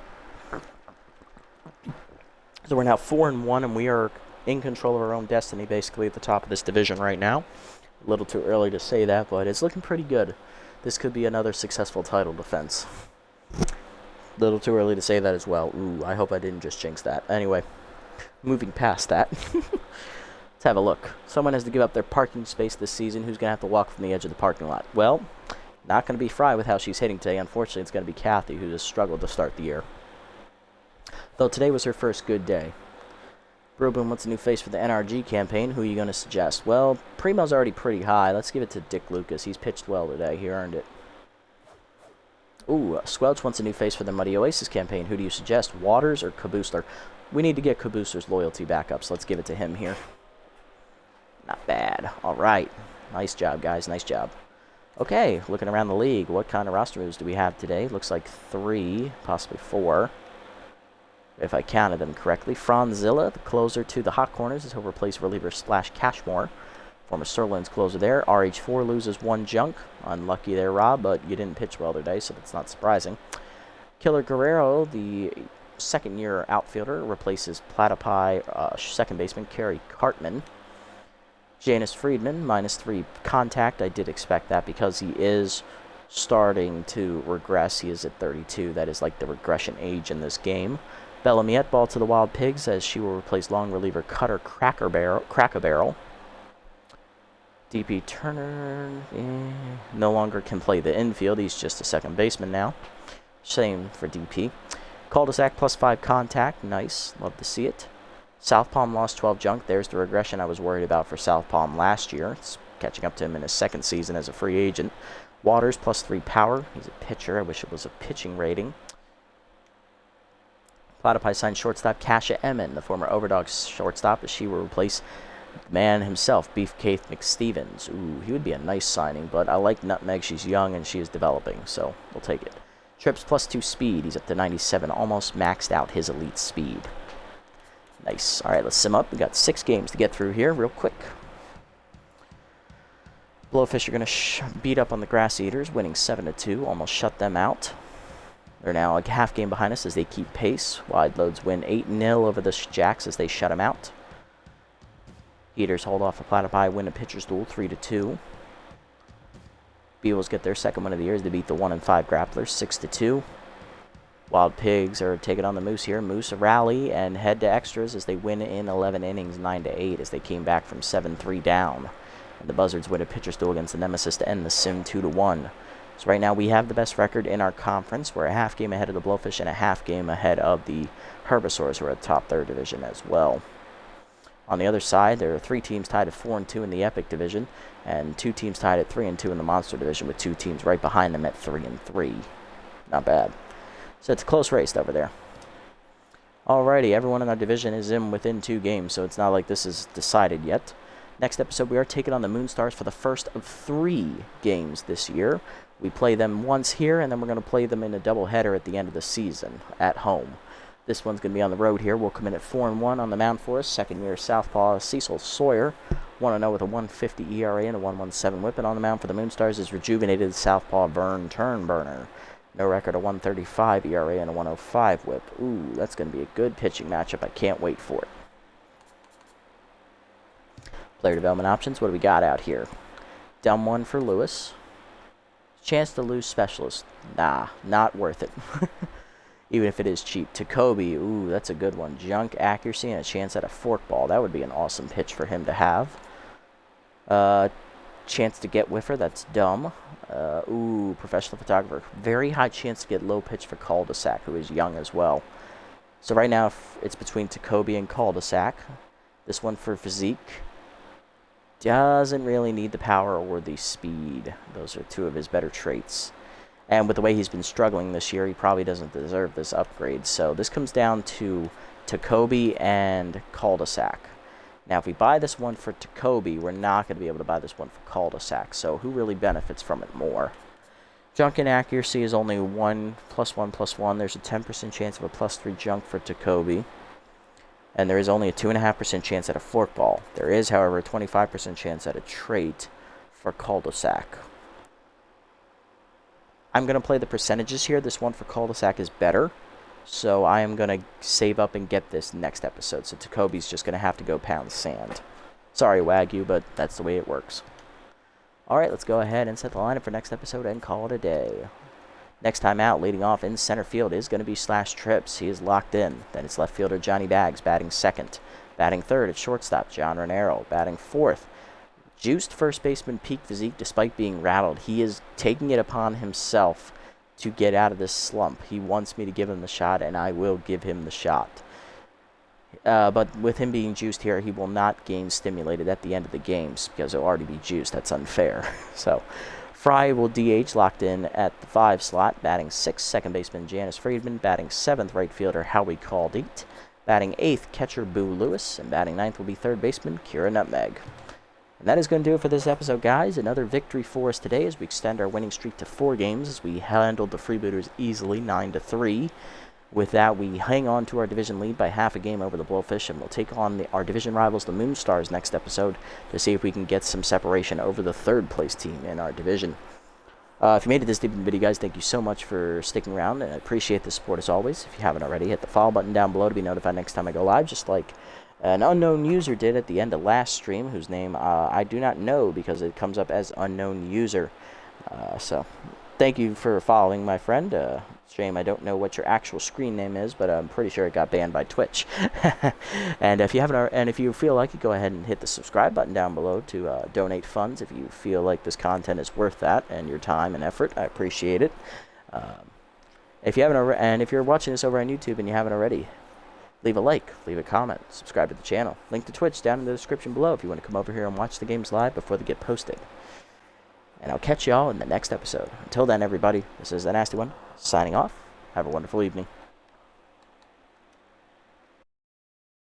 So we're now 4-1, and we are in control of our own destiny, basically, at the top of this division right now. A little too early to say that, but it's looking pretty good. This could be another successful title defense. Little too early to say that as well. Ooh, I hope I didn't just jinx that. Anyway, moving past that. Let's have a look. Someone has to give up their parking space this season. Who's going to have to walk from the edge of the parking lot? Well, not going to be Fry with how she's hitting today. Unfortunately, it's going to be Kathy, who has struggled to start the year. Though today was her first good day. Brewboom wants a new face for the NRG campaign. Who are you going to suggest? Well, Primo's already pretty high. Let's give it to Dick Lucas. He's pitched well today. He earned it. Ooh, Squelch wants a new face for the Muddy Oasis campaign. Who do you suggest? Waters or Caboosler? We need to get Caboosler's loyalty back up, so let's give it to him here. Not bad. All right. Nice job, guys. Nice job. Okay, looking around the league, what kind of roster moves do we have today? Looks like 3, possibly 4, if I counted them correctly. Franzilla, the closer to the Hot Corners, is he'll replace reliever Splash Cashmore. Former Sirloin's closer there. RH4 loses 1 junk. Unlucky there, Rob, but you didn't pitch well today, so that's not surprising. Killer Guerrero, the second-year outfielder, replaces Platypi second baseman Kerry Cartman. Janus Friedman, -3 contact. I did expect that because he is starting to regress. He is at 32. That is like the regression age in this game. Bella Miette, ball to the Wild Pigs, as she will replace long reliever Cutter Crack-A-Barrel. DP Turner no longer can play the infield. He's just a second baseman now. Same for DP. Cul-de-sac +5 contact. Nice. Love to see it. South Palm lost 12 junk. There's the regression I was worried about for South Palm last year. It's catching up to him in his second season as a free agent. Waters +3 power. He's a pitcher. I wish it was a pitching rating. Platypi signed shortstop Kasha Emmon, the former Overdog shortstop, as she will replace the man himself, Beefcake McStevens. Ooh, he would be a nice signing, but I like Nutmeg. She's young and she is developing, so we'll take it. Trips +2 speed. He's up to 97, almost maxed out his elite speed. Nice. All right, let's sim up. We got 6 games to get through here real quick. Blowfish are going to beat up on the Grass Eaters, winning 7-2, almost shut them out. They're now a half game behind us as they keep pace. Wide Loads win 8-0 over the Jacks as they shut them out. Eaters hold off a Platypi, win a pitcher's duel 3-2. Beagles get their second win of the year as they beat the 1-5 Grapplers 6-2. Wild Pigs are taking on the Moose here. Moose rally and head to extras as they win in 11 innings 9-8 as they came back from 7-3 down. And the Buzzards win a pitcher's duel against the Nemesis to end the sim 2-1. So right now we have the best record in our conference. We're a half game ahead of the Blowfish and a half game ahead of the Herbivores, who are at the top 3rd division as well. On the other side, there are 3 teams tied at 4-2 in the Epic division, and 2 teams tied at 3-2 in the Monster division, with 2 teams right behind them at 3-3. Not bad. So it's a close race over there. Alrighty, everyone in our division is in within 2 games, so it's not like this is decided yet. Next episode, we are taking on the Moonstars for the first of 3 games this year. We play them once here, and then we're going to play them in a doubleheader at the end of the season at home. This one's going to be on the road here. We'll come in at 4-1 on the mound for us. Second-year Southpaw Cecil Sawyer, 1-0 with a 1.50 ERA and a 1.17 whip. And on the mound for the Moonstars is rejuvenated Southpaw Vern Turnburner. No record, a 1.35 ERA and a 1.05 whip. Ooh, that's going to be a good pitching matchup. I can't wait for it. Player development options, what do we got out here? Dumb one for Lewis. Chance to lose specialist. Nah, not worth it. Even if it is cheap. Tacoby, ooh, that's a good one. Junk, accuracy, and a chance at a forkball. That would be an awesome pitch for him to have. Chance to get whiffer, that's dumb. Ooh, professional photographer. Very high chance to get low pitch for Cul-de-sac, who is young as well. So right now, it's between Tacoby and Cul-de-sac. This one for physique. Doesn't really need the power or the speed. Those are 2 of his better traits. And with the way he's been struggling this year, he probably doesn't deserve this upgrade. So this comes down to Tacoby and Cul-de-sac. Now, if we buy this one for Tacoby, we're not going to be able to buy this one for Cul-de-sac. So who really benefits from it more? Junk and accuracy is only 1 + 1 +1. There's a 10% chance of a +3 junk for Tacoby. And there is only a 2.5% chance at a forkball. There is, however, a 25% chance at a trait for Cul-de-sac. I'm going to play the percentages here. This one for Cul-de-sac is better. So I am going to save up and get this next episode. So Tacoby's just going to have to go pound sand. Sorry, Wagyu, but that's the way it works. Alright, let's go ahead and set the lineup for next episode and call it a day. Next time out, leading off in center field is going to be Slash Trips. He is locked in. Then it's left fielder Johnny Bags batting second. Batting third at shortstop, John Renero. Batting fourth, juiced first baseman peak physique despite being rattled. He is taking it upon himself to get out of this slump. He wants me to give him the shot, and I will give him the shot. But with him being juiced here, he will not gain stimulated at the end of the games because he'll already be juiced. That's unfair. So Fry will DH, locked in at the 5 slot. Batting 6th, second baseman Janice Friedman. Batting 7th, right fielder Howie Caldeet. Batting 8th, catcher Boo Lewis. And batting 9th will be third baseman Kira Nutmeg. And that is going to do it for this episode, guys. Another victory for us today as we extend our winning streak to 4 games as we handled the Freebooters easily, 9-3. With that, we hang on to our division lead by half a game over the Blowfish, and we'll take on our division rivals, the Moonstars, next episode to see if we can get some separation over the third-place team in our division. If you made it this deep in the video, guys, thank you so much for sticking around, and I appreciate the support as always. If you haven't already, hit the follow button down below to be notified next time I go live, just like an unknown user did at the end of last stream, whose name I do not know because it comes up as unknown user. So thank you for following, my friend. Shame I don't know what your actual screen name is, but I'm pretty sure it got banned by Twitch. And if you feel like it, go ahead and hit the subscribe button down below to donate funds if you feel like this content is worth that and your time and effort. I appreciate it. If you're watching this over on YouTube and you haven't already, leave a like, leave a comment, subscribe to the channel. Link to Twitch down in the description below if you want to come over here and watch the games live before they get posted. And I'll catch y'all in the next episode. Until then, everybody, this is The Nasty One, signing off. Have a wonderful evening.